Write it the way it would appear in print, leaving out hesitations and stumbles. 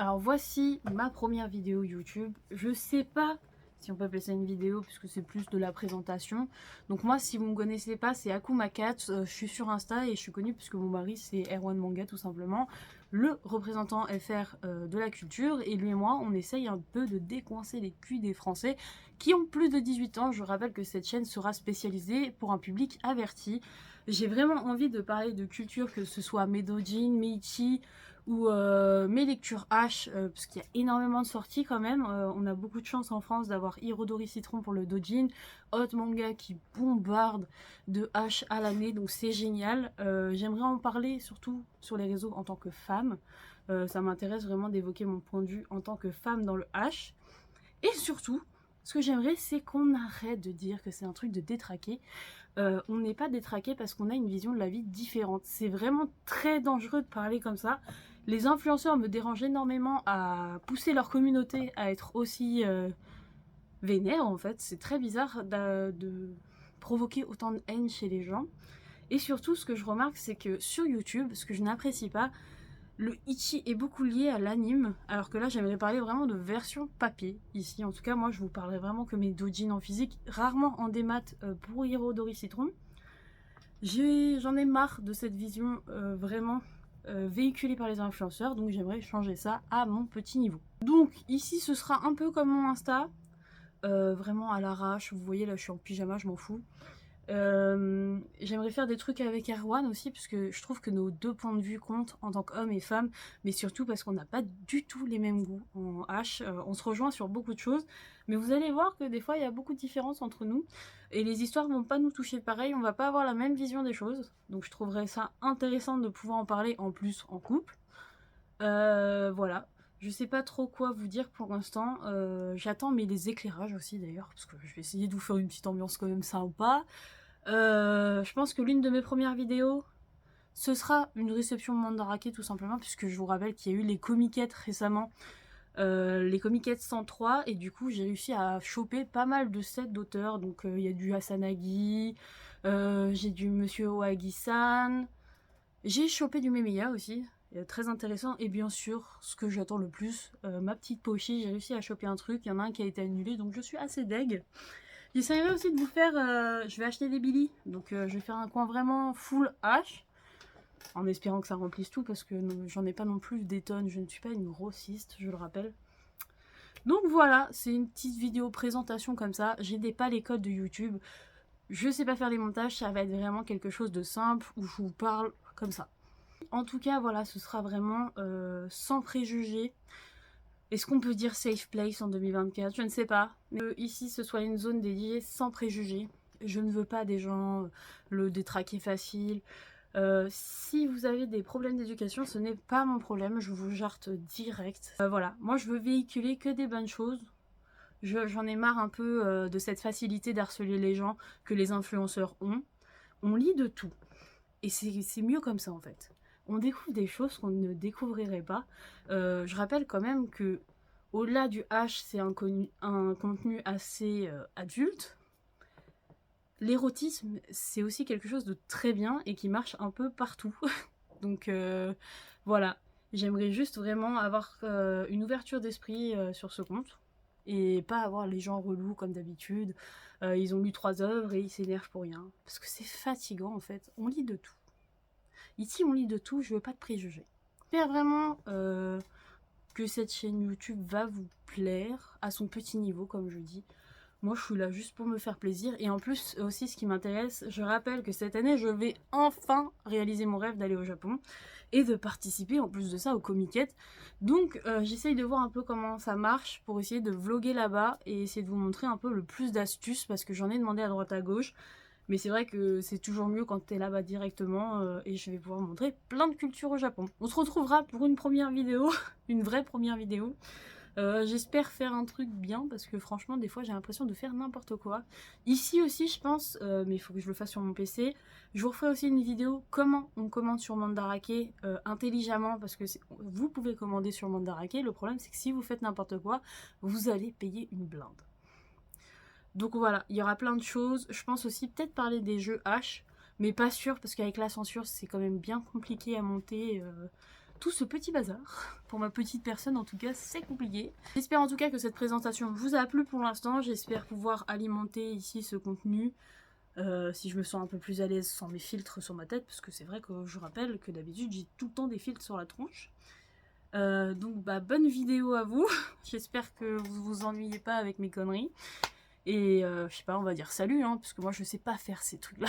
Alors voici ma première vidéo YouTube. Je sais pas si on peut appeler ça une vidéo puisque c'est plus de la présentation. Donc moi, si vous me connaissez pas, c'est Akumakat. Je suis sur Insta et je suis connue puisque mon mari c'est Erwan Manga tout simplement, le représentant FR de la culture. Et lui et moi, on essaye un peu de décoincer les culs des Français qui ont plus de 18 ans. Je rappelle que cette chaîne sera spécialisée pour un public averti. J'ai vraiment envie de parler de culture, que ce soit Medojin, Meichi ou mes lectures H, parce qu'il y a énormément de sorties quand même. On a beaucoup de chance en France d'avoir Hirodori Citron pour le Dojin, Hot Manga qui bombarde de H à l'année, donc c'est génial. J'aimerais en parler surtout sur les réseaux en tant que femme. Ça m'intéresse vraiment d'évoquer mon point de vue en tant que femme dans le H. Et surtout, ce que j'aimerais, c'est qu'on arrête de dire que c'est un truc de détraqué. On n'est pas détraqué parce qu'on a une vision de la vie différente. C'est vraiment très dangereux de parler comme ça. Les influenceurs me dérangent énormément à pousser leur communauté à être aussi vénère en fait. C'est très bizarre de provoquer autant de haine chez les gens. Et surtout, ce que je remarque, c'est que sur YouTube, ce que je n'apprécie pas, le ichi est beaucoup lié à l'anime, alors que là j'aimerais parler vraiment de version papier ici. En tout cas, moi je vous parlerai vraiment que mes doujins en physique, rarement en démat pour Hirodori Citron. J'en ai marre de cette vision vraiment véhiculée par les influenceurs, donc j'aimerais changer ça à mon petit niveau. Donc ici ce sera un peu comme mon Insta, vraiment à l'arrache. Vous voyez là je suis en pyjama, je m'en fous. J'aimerais faire des trucs avec Erwan aussi, parce que je trouve que nos deux points de vue comptent en tant qu'homme et femme, mais surtout parce qu'on n'a pas du tout les mêmes goûts en H. On se rejoint sur beaucoup de choses, mais vous allez voir que des fois il y a beaucoup de différences entre nous, et les histoires vont pas nous toucher pareil, on va pas avoir la même vision des choses, donc je trouverais ça intéressant de pouvoir en parler en plus en couple. Voilà. Je sais pas trop quoi vous dire pour l'instant. J'attends mais les éclairages aussi d'ailleurs, parce que je vais essayer de vous faire une petite ambiance quand même sympa. Je pense que l'une de mes premières vidéos, ce sera une réception Mandarake tout simplement, puisque je vous rappelle qu'il y a eu les comiquettes récemment, les comiquettes 103, et du coup j'ai réussi à choper pas mal de sets d'auteurs. Donc il y a du Hasanagi, j'ai du Monsieur Oagi-san, j'ai chopé du Memeya aussi, très intéressant, et bien sûr, ce que j'attends le plus, ma petite Pochi, j'ai réussi à choper un truc, il y en a un qui a été annulé, donc je suis assez deg. J'essaierai aussi de vous faire, je vais acheter des Billy, donc je vais faire un coin vraiment full H, en espérant que ça remplisse tout, parce que j'en ai pas non plus des tonnes, je ne suis pas une grossiste, je le rappelle. Donc voilà, c'est une petite vidéo présentation comme ça, j'aidais pas les codes de YouTube, je sais pas faire les montages, ça va être vraiment quelque chose de simple, où je vous parle comme ça. En tout cas, voilà, ce sera vraiment sans préjugés. Est-ce qu'on peut dire safe place en 2024? Je ne sais pas. Mais ici, ce soit une zone dédiée sans préjugés. Je ne veux pas des gens le détraquer facile. Si vous avez des problèmes d'éducation, ce n'est pas mon problème. Je vous jarte direct. Voilà, moi je veux véhiculer que des bonnes choses. J'en ai marre un peu de cette facilité d'harceler les gens que les influenceurs ont. On lit de tout. Et c'est mieux comme ça en fait. On découvre des choses qu'on ne découvrirait pas. Je rappelle quand même que au-delà du H, c'est un contenu assez adulte. L'érotisme, c'est aussi quelque chose de très bien et qui marche un peu partout. Donc voilà, j'aimerais juste vraiment avoir une ouverture d'esprit sur ce compte. Et pas avoir les gens relous comme d'habitude. Ils ont lu 3 œuvres et ils s'énervent pour rien. Parce que c'est fatigant en fait. On lit de tout. Ici, on lit de tout, je veux pas de préjugés. J'espère vraiment que cette chaîne YouTube va vous plaire à son petit niveau, comme je dis. Moi, je suis là juste pour me faire plaisir. Et en plus, aussi, ce qui m'intéresse, je rappelle que cette année, je vais enfin réaliser mon rêve d'aller au Japon et de participer, en plus de ça, aux comiquettes. Donc, j'essaye de voir un peu comment ça marche pour essayer de vlogger là-bas et essayer de vous montrer un peu le plus d'astuces, parce que j'en ai demandé à droite à gauche. Mais c'est vrai que c'est toujours mieux quand t'es là-bas directement et je vais pouvoir montrer plein de cultures au Japon. On se retrouvera pour une première vidéo, une vraie première vidéo. J'espère faire un truc bien parce que franchement des fois j'ai l'impression de faire n'importe quoi. Ici aussi je pense, mais il faut que je le fasse sur mon PC. Je vous referai aussi une vidéo comment on commande sur Mandarake intelligemment, parce que vous pouvez commander sur Mandarake. Le problème c'est que si vous faites n'importe quoi, vous allez payer une blinde. Donc voilà, il y aura plein de choses. Je pense aussi peut-être parler des jeux H, mais pas sûr parce qu'avec la censure c'est quand même bien compliqué à monter. tout ce petit bazar. Pour ma petite personne, en tout cas, c'est compliqué. J'espère en tout cas que cette présentation vous a plu pour l'instant. J'espère pouvoir alimenter ici ce contenu. Si je me sens un peu plus à l'aise sans mes filtres sur ma tête, parce que c'est vrai que je rappelle que d'habitude j'ai tout le temps des filtres sur la tronche. Donc bah bonne vidéo à vous. J'espère que vous vous ennuyez pas avec mes conneries. Et je sais pas, on va dire salut, hein, parce que moi je sais pas faire ces trucs là.